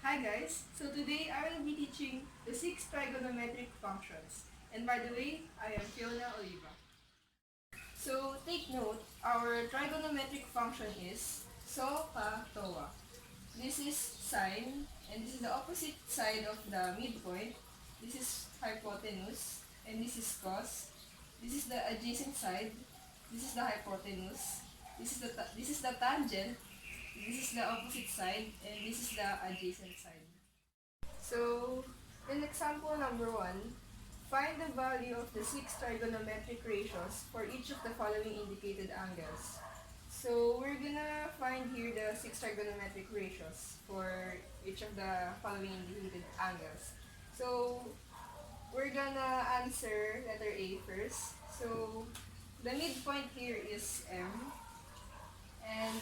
Hi guys, so today I will be teaching the 6 trigonometric functions. And by the way, I am Fiona Oliva. So take note, our trigonometric function is SOHCAHTOA. This is sine, and this is the opposite side of the midpoint. This is hypotenuse, and this is cos. This is the adjacent side. This is the hypotenuse. This is the tangent. This is the opposite side, and this is the adjacent side. So, in example number 1, find the value of the 6 trigonometric ratios for each of the following indicated angles. So, we're gonna find here the 6 trigonometric ratios for each of the following indicated angles. So, we're gonna answer letter A first. So, the midpoint here is M, and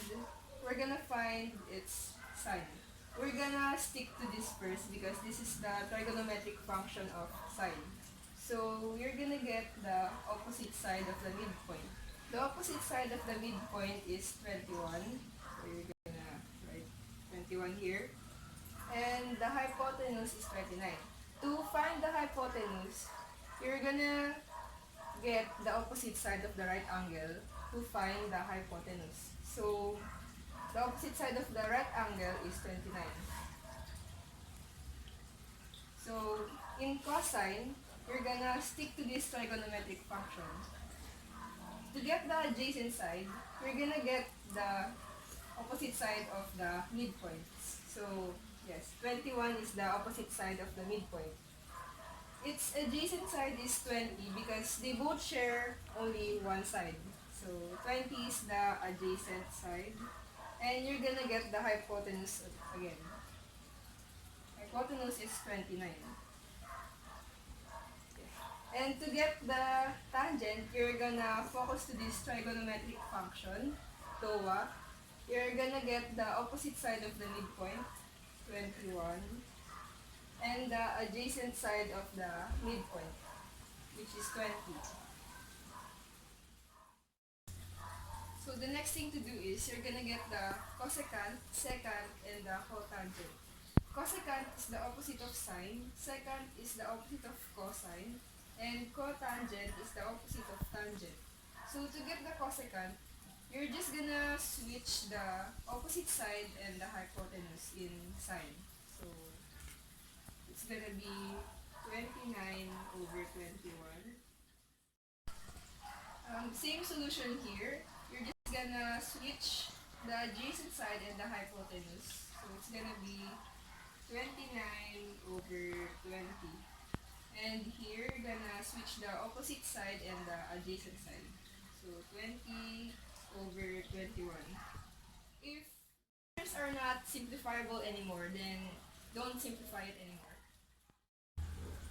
we're gonna find its sine. We're gonna stick to this first because this is the trigonometric function of sine. So you're gonna get the opposite side of the midpoint. The opposite side of the midpoint is 21. So you're gonna write 21 here. And the hypotenuse is 29. To find the hypotenuse, you're gonna get the opposite side of the right angle to find the hypotenuse. So the opposite side of the right angle is 29. So, in cosine, you're gonna stick to this trigonometric function. To get the adjacent side, you're gonna get the opposite side of the midpoints. So, yes, 21 is the opposite side of the midpoint. Its adjacent side is 20 because they both share only one side. So, 20 is the adjacent side. And you're gonna get the hypotenuse again. Hypotenuse is 29. And to get the tangent, you're gonna focus to this trigonometric function, TOA. You're gonna get the opposite side of the midpoint, 21. And the adjacent side of the midpoint, which is 20. So the next thing to do is you're gonna get the cosecant, secant, and the cotangent. Cosecant is the opposite of sine, secant is the opposite of cosine, and cotangent is the opposite of tangent. So to get the cosecant, you're just gonna switch the opposite side and the hypotenuse in sine. So it's gonna be 29 over 21. Same solution here. You're just gonna switch the adjacent side and the hypotenuse. So it's gonna be 29 over 20. And here, you're gonna switch the opposite side and the adjacent side. So 20 over 21. If numbers are not simplifiable anymore, then don't simplify it anymore.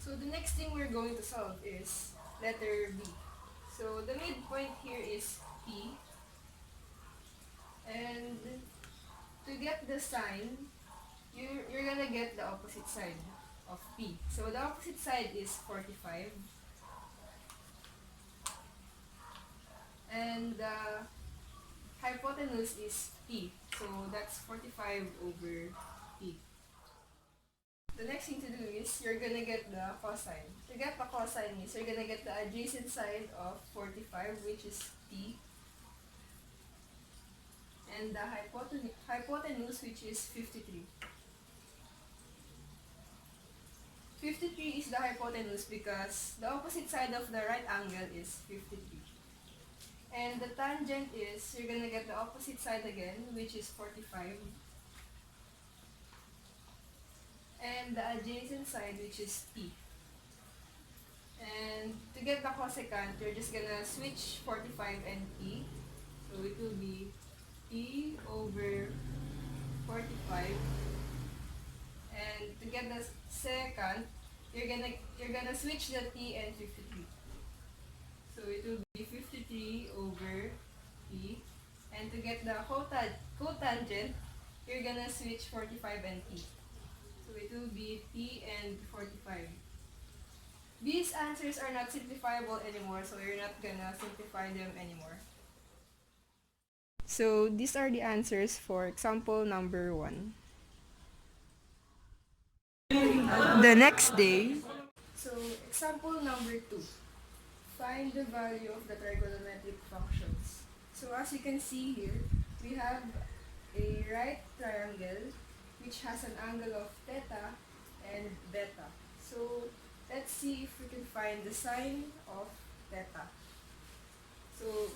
So the next thing we're going to solve is letter B. So the midpoint here is P. And to get the sine, you're gonna get the opposite side of P. So the opposite side is 45. And the hypotenuse is P. So that's 45 over P. The next thing to do is you're gonna get the cosine. To get the cosine is you're gonna get the adjacent side of 45, which is P. And the hypotenuse, which is 53. 53 is the hypotenuse because the opposite side of the right angle is 53. And the tangent is, you're gonna get the opposite side again, which is 45. And the adjacent side, which is P. And to get the cosecant, you're just gonna switch 45 and P. So it will be P over 45. And to get the secant, you're gonna switch the P and 53. So it will be 53 over P. And to get the cotangent, you're gonna switch 45 and P. So it will be P and 45. These answers are not simplifiable anymore, so you're not gonna simplify them anymore. So these are the answers for example number 1. The next day, so example number 2, find the value of the trigonometric functions. So as you can see here, we have a right triangle which has an angle of theta and beta. So let's see if we can find the sine of theta. So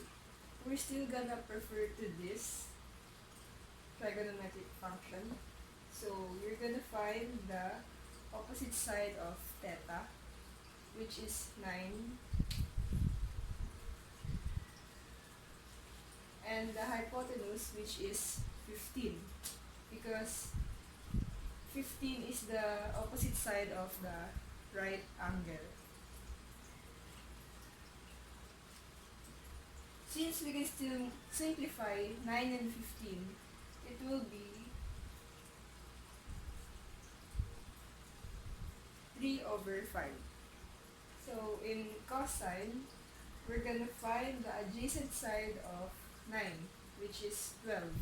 we're still gonna prefer to this trigonometric function. So you're gonna find the opposite side of theta, which is 9, and the hypotenuse, which is 15, because 15 is the opposite side of the right angle. Since we can still simplify 9 and 15, it will be 3/5. So in cosine, we're gonna find the adjacent side of 9, which is 12.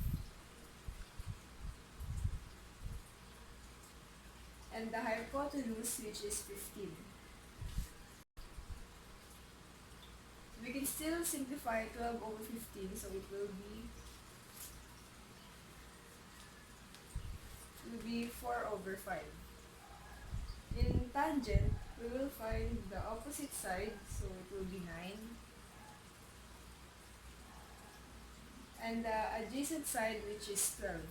And the hypotenuse, which is 15. We can still simplify 12/15, so it will be 4/5. In tangent, we will find the opposite side, so it will be 9. And the adjacent side, which is 12.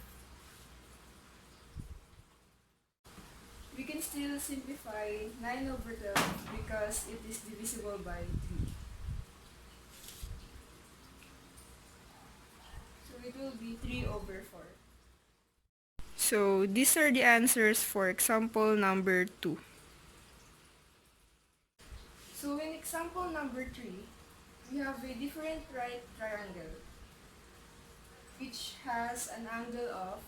We can still simplify 9/12 because it is divisible by 3. So it will be 3/4. So these are the answers for example number 2. So in example number 3, we have a different right triangle which has an angle of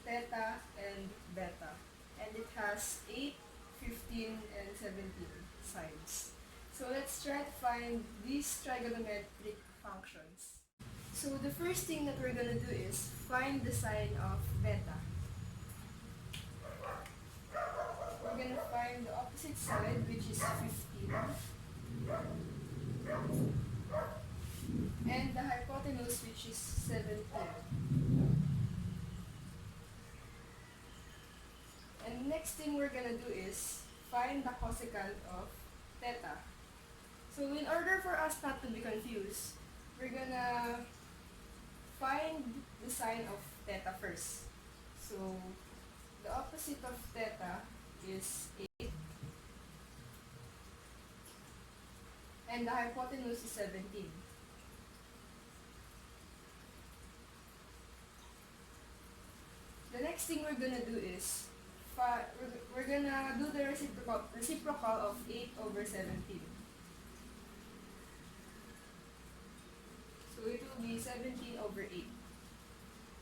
theta and beta, and it has 8, 15, and 17 sides. So let's try to find these trigonometric functions. So the first thing that we're going to do is find the sine of beta. We're going to find the opposite side, which is 15, and the hypotenuse, which is 17. And next thing we're gonna do is find the cosecant of theta. So in order for us not to be confused, we're gonna find the sine of theta first. So the opposite of theta is 8, and the hypotenuse is 17. The next thing we're gonna do is we're gonna do the reciprocal of 8/17. So it will be 17/8.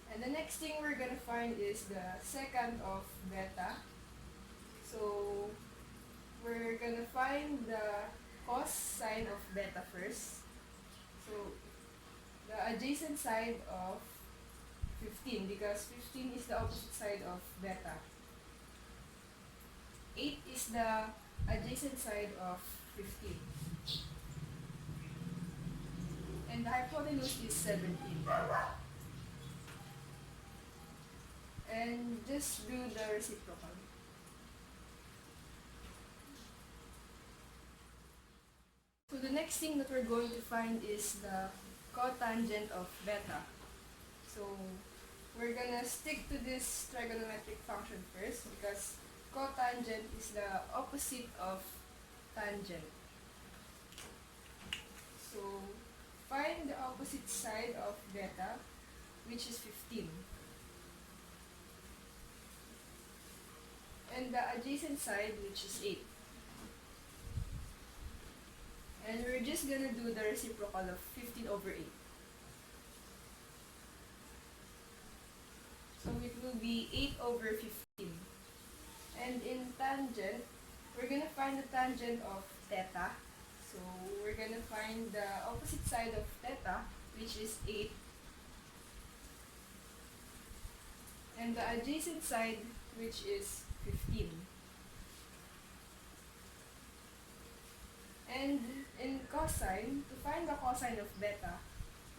And the next thing we're gonna find is the secant of beta. So we're gonna find the cosine of beta first. So the adjacent side of 15, because 15 is the opposite side of beta. 8 is the adjacent side of 15. And the hypotenuse is 17. And just do the reciprocal. So the next thing that we're going to find is the cotangent of beta. So we're gonna stick to this trigonometric function first because cotangent is the opposite of tangent. So find the opposite side of beta, which is 15. And the adjacent side, which is 8. And we're just gonna do the reciprocal of 15/8. So it will be 8/15. And in tangent, we're gonna find the tangent of theta. So we're gonna find the opposite side of theta, which is 8. And the adjacent side, which is 15. And in cosine, to find the cosine of beta,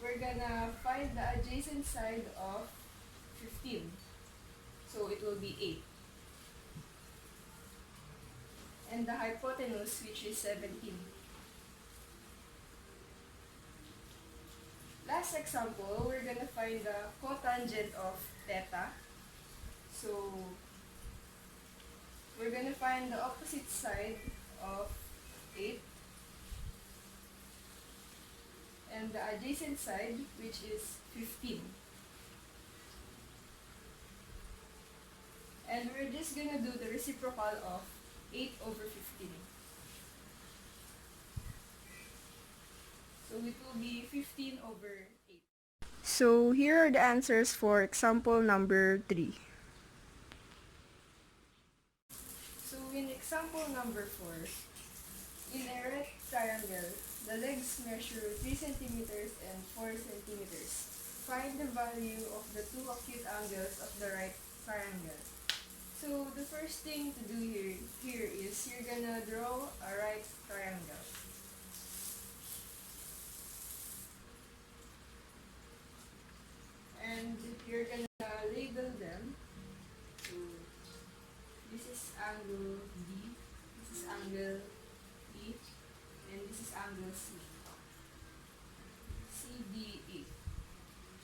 we're gonna find the adjacent side of 15. So it will be 8. And the hypotenuse, which is 17. Last example, we're gonna find the cotangent of theta. So we're gonna find the opposite side of 8 and the adjacent side, which is 15. And we're just gonna do the reciprocal of 8 over 15. So it will be 15 over 8. So here are the answers for example number 3. So in example number 4, in a right triangle, the legs measure 3 centimeters and 4 centimeters. Find the value of the two acute angles of the right triangle. So the first thing to do here is you're gonna draw a right triangle. And you're gonna label them. So this is angle B, this is angle E, and this is angle C. CDE.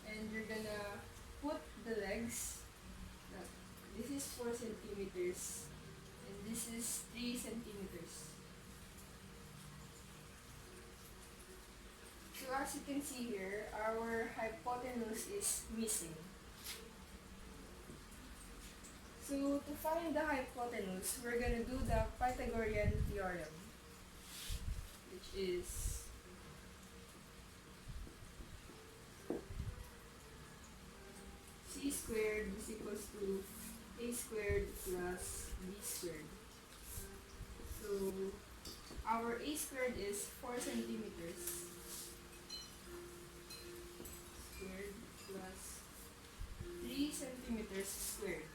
And you're gonna put the legs. This is 4 centimeters and this is 3 centimeters. So as you can see here, our hypotenuse is missing. So to find the hypotenuse, we're gonna do the Pythagorean theorem, which is c squared is equals to a squared plus b squared. So our a squared is 4 centimeters squared plus 3 centimeters squared.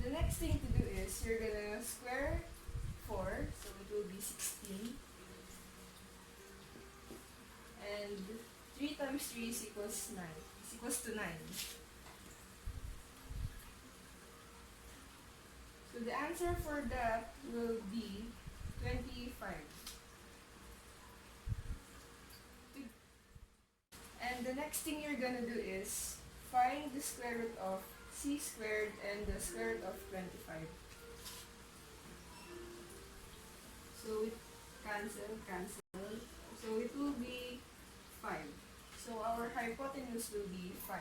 The next thing to do is you're gonna square 4, so it will be 16. And 3 times 3 is equals 9. Is equals to 9. So the answer for that will be 25. And the next thing you're gonna do is find the square root of c squared and the square root of 25. So it cancel. So it will be 5. So our hypotenuse will be 5.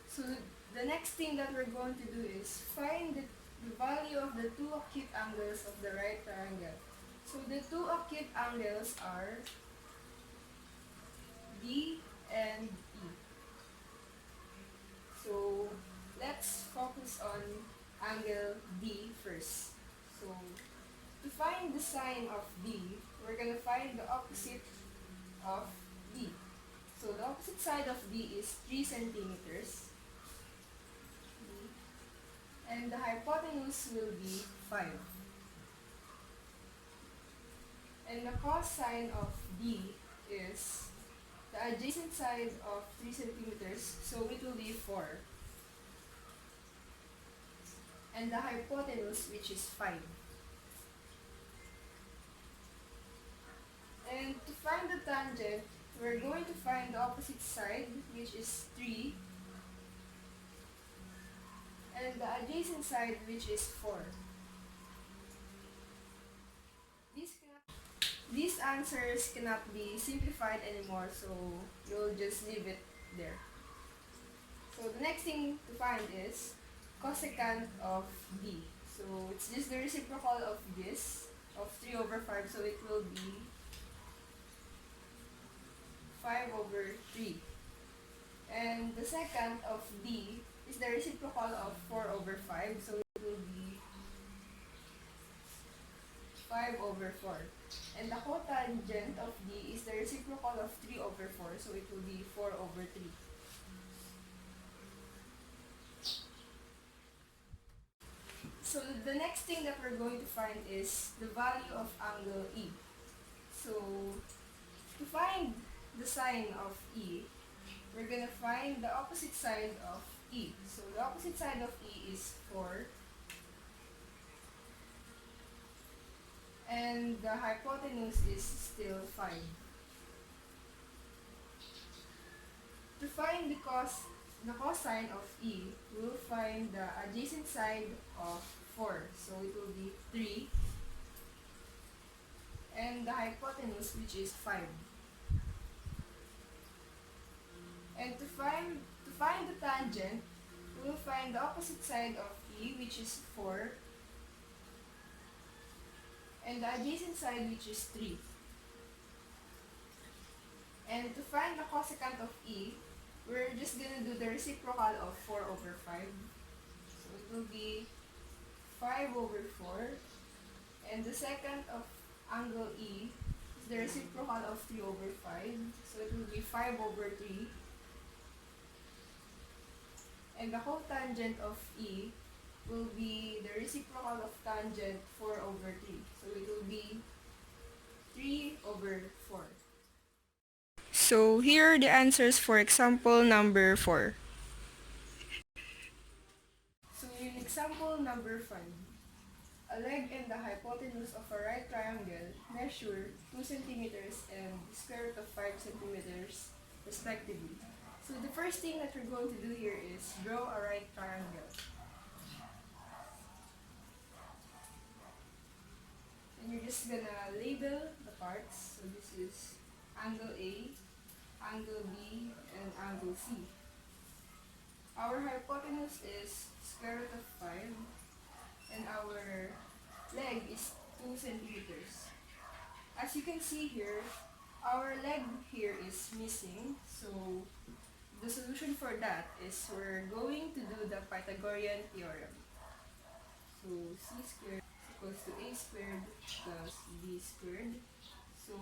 So the next thing that we're going to do is find the value of the two acute angles of the right triangle. So the two acute angles are D and E. So let's focus on angle D first. So to find the sine of D, we're going to find the opposite of D. So the opposite side of D is 3 centimeters. And the hypotenuse will be 5. And the cosine of D is the adjacent side of 3 centimeters, so it will be 4. And the hypotenuse, which is 5. And to find the tangent, we're going to find the opposite side, which is 3. And the adjacent side, which is 4. These answers cannot be simplified anymore, so you'll just leave it there. So the next thing to find is cosecant of D. So it's just the reciprocal of this, of 3 over 5, so it will be 5 over 3. And the secant of D is the reciprocal of 4 over 5, so it will be 5 over 4. And the cotangent of D is the reciprocal of 3 over 4, so it will be 4 over 3. So the next thing that we're going to find is the value of angle E. So to find the sine of E, we're going to find the opposite side of E. So the opposite side of E is 4. And the hypotenuse is still 5. To find the cosine of E, we'll find the adjacent side of 4. So it will be 3. And the hypotenuse, which is 5. And to find the tangent, we'll find the opposite side of E, which is 4. And the adjacent side, which is 3. And to find the cosecant of E, we're just going to do the reciprocal of 4 over 5. So it will be 5 over 4. And the secant of angle E is the reciprocal of 3 over 5. So it will be 5 over 3. And the cotangent of E will be the reciprocal of tangent 4 over 3. So it will be 3 over 4. So here are the answers for example number 4. So in example number 5, a leg and the hypotenuse of a right triangle measure 2 centimeters and the square root of 5 centimeters respectively. So the first thing that we're going to do here is draw a right triangle. And you're just gonna label the parts. So this is angle A, angle B, and angle C. Our hypotenuse is square root of 5, and our leg is 2 centimeters. As you can see here, our leg here is missing, so the solution for that is we're going to do the Pythagorean theorem. So c squared is equals to a squared plus b squared. So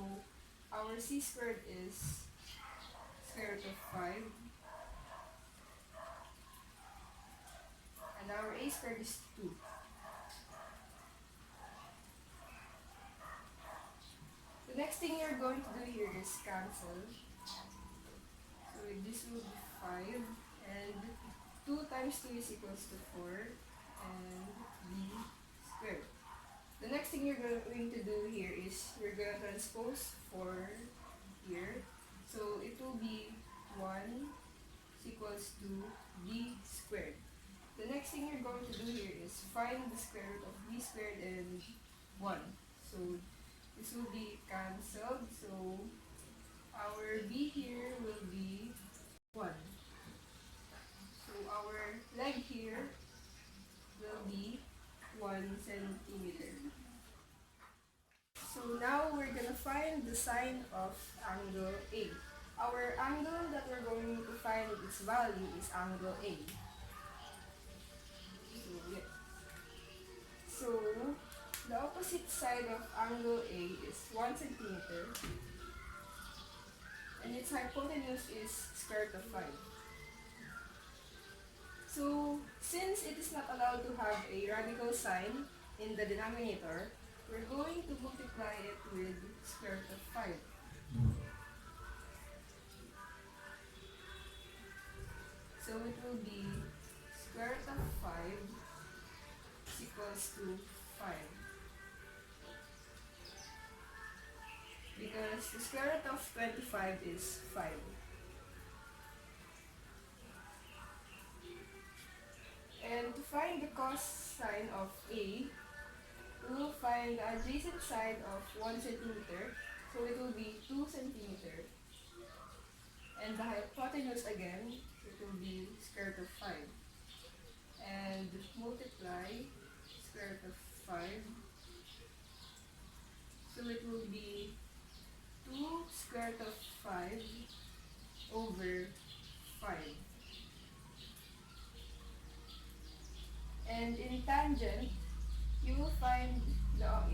our c squared is square root of 5. And our a squared is 2. The next thing you're going to do here is cancel. So this will be 5. And 2 times 2 is equals to 4. And b squared. The next thing you're going to do here is you're going to transpose 4 here. So it will be 1 is equals to b squared. The next thing you're going to do here is find the square root of b squared and 1. So this will be cancelled. So our b here will be 1. So our leg here will be 1 centimeter. So now we're gonna find the sine of angle A. Our angle that we're going to find its value is angle A. So the opposite side of angle A is 1 centimeter, and its hypotenuse is square root of 5. So since it is not allowed to have a radical sign in the denominator, we're going to multiply it with square root of 5. So it will be square root of 5 is equals to 5. Because the square root of 25 is 5. And to find the cosine of A, we will find the adjacent side of 1 centimeter. So it will be 2 centimeter. And the hypotenuse again, it will be square root of 5. And multiply square root of 5. So it will be 2 square root of 5 over 5. And in tangent, you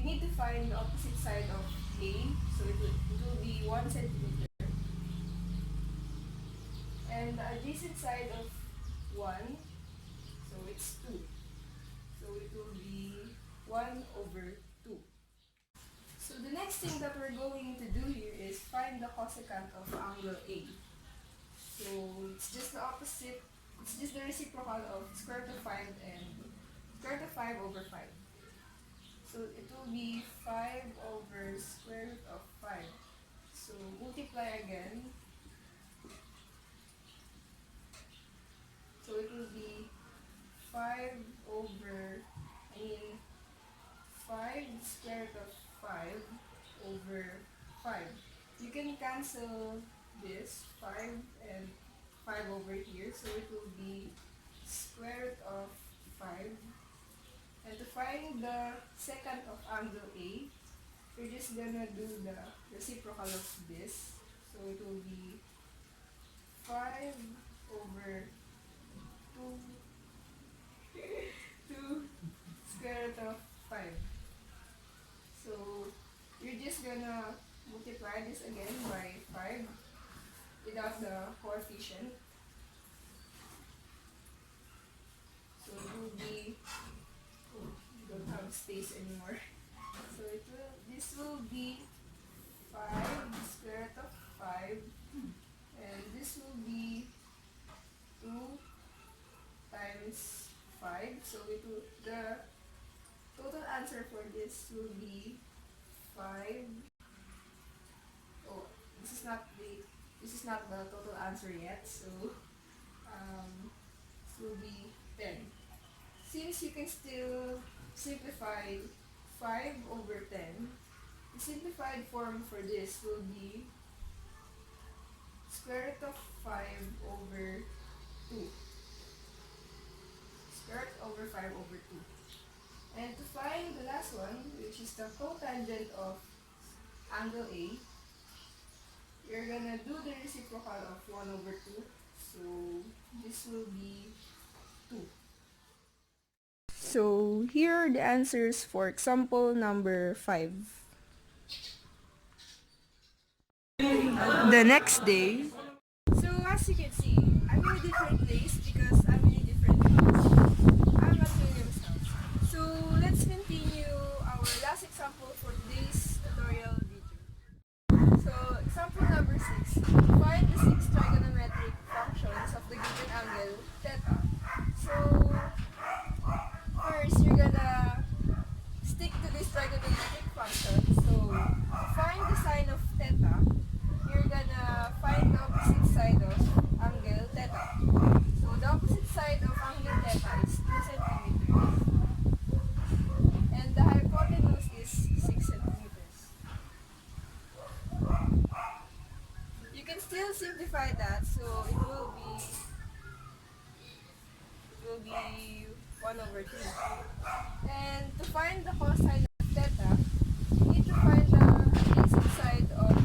need to find the opposite side of A. So it will be 1 centimeter. And the adjacent side of 1, so it's 2. So it will be 1 over 2. So the next thing that we're going to do here is find the cosecant of angle A. So it's just the opposite, it's just the reciprocal of square root of 5 and square root of 5 over 5. So it will be 5 over square root of 5. So multiply again. So it will be 5 over, 5 square root of 5 over 5. You can cancel this 5 and 5 over here, so it will be square root of 5. And to find the secant of angle A, we're just gonna do the reciprocal of this. So it will be 5 over 2 square root of 5. So you're just gonna multiply this again by 5 without the coefficient. So it will be, oh, you don't have space anymore. So this will be 5 square root of 5, and this will be 2 times 5. So the total answer for this will be 5. Oh, this is not the total answer yet. So this will be 10. Since you can still simplify 5 over 10, the simplified form for this will be square root of 5 over 2. Square root over 5 over 2. And to find the last one, which is the cotangent of angle A, you're gonna do the reciprocal of 1 over 2. So this will be 2. So here are the answers for example number 5. The next day. So as you can see, I'm in a different place because I'm in a different house. I'm at William's house. So let's continue our last example for today's tutorial video. So example number 6. Find the 6 trigonometric functions of the given angle theta. So first you're gonna stick to this trigonometric function. So to find the sine of theta, you're gonna find the opposite side of angle theta. So the opposite side of angle theta is 2 centimeters. And the hypotenuse is 6 centimeters. You can still simplify that, so it will be 1 over 2. And to find the cosine of theta, you need to find the adjacent side of 2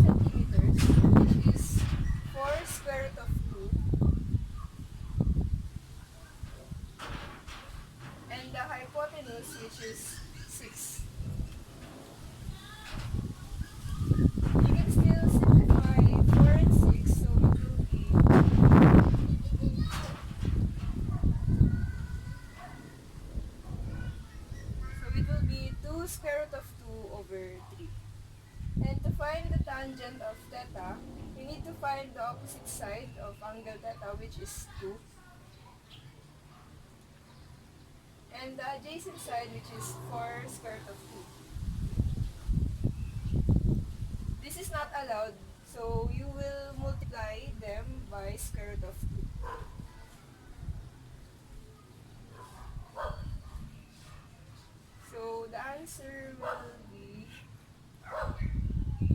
centimeters, which is 4 square root of 2. And the hypotenuse, which is 6. You can still simplify 4 and 6, so it will be 2 square root of 2 over 3. And to find the tangent of theta, you need to find the opposite side of angle theta, which is 2. And the adjacent side, which is 4 square root of 2. This is not allowed, so you will multiply them by square root of 2. So the answer will be 2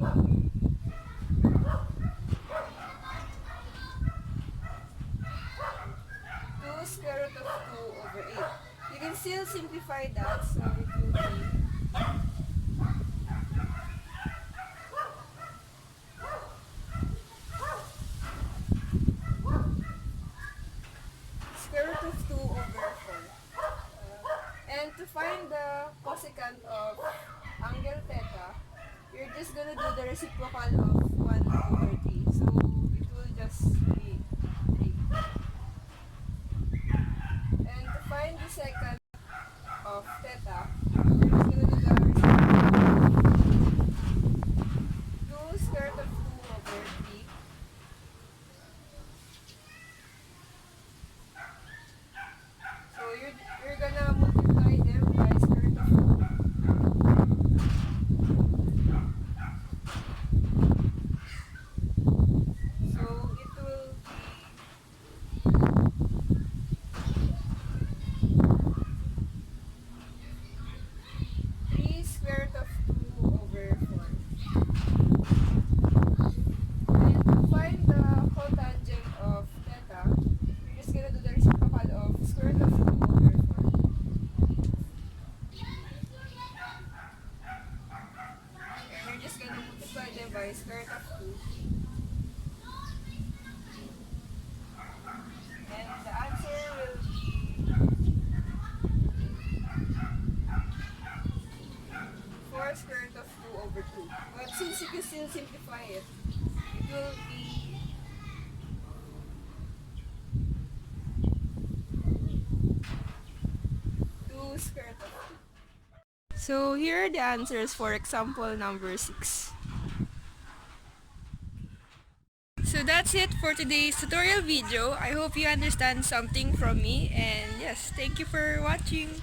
square root of 2 over 8. You can still simplify that, so it will be square root of 2 over 4. And to find the cosecant of angle theta, you're just gonna do the reciprocal of 1 over 3. So it will just be 3. And to find the secant can still simplify it. It will be 2 square root of 2. So here are the answers for example number 6. So that's it for today's tutorial video. I hope you understand something from me, and yes, thank you for watching.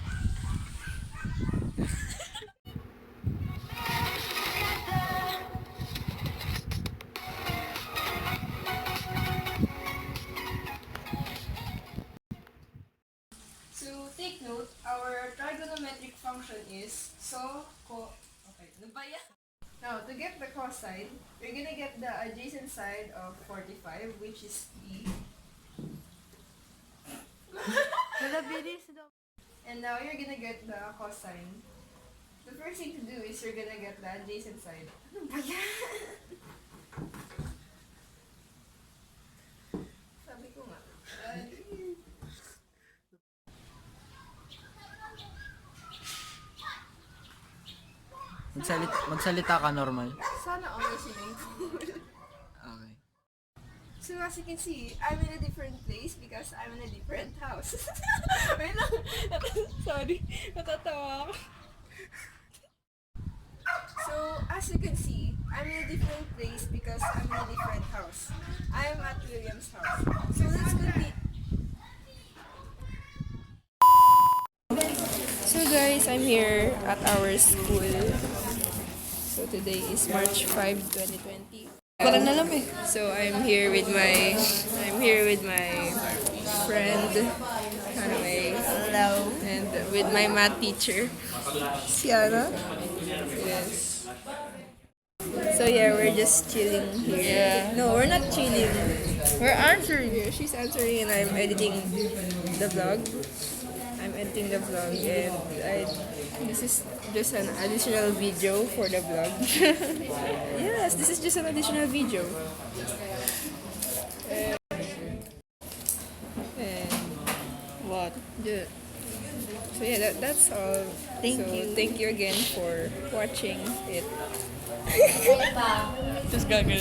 So take note, our trigonometric function is okay, ano ba yan? Now, to get the cosine, you're gonna get the adjacent side of 45, which is E. And now you're gonna get the cosine. The first thing to do is you're gonna get the adjacent side. Ano ba yan? Sabi ko nga. Magsalita ka normal. Sana all listening. Okay. So as you can see, I'm in a different place because I'm in a different house. Wait lang. Sorry. Natatawa ako. So as you can see, I'm in a different place because I'm in a different house. I'm at William's house. So let's continue. So guys, I'm here at our school. So today is March 5, 2020. Wala na lang eh. So I'm here with my friend Hanway. Hello. And with my math teacher, Siana. Yes. So yeah, we're just chilling here. Yeah. No, we're not chilling. We're answering. She's answering and I'm editing the vlog. And this is just an additional video for the vlog. Yes, this is just an additional video. And What? yeah. So yeah, that's all. Thank you again for watching it. Just gagawin.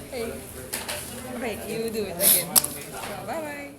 Hey. Okay, you do it again. Bye bye.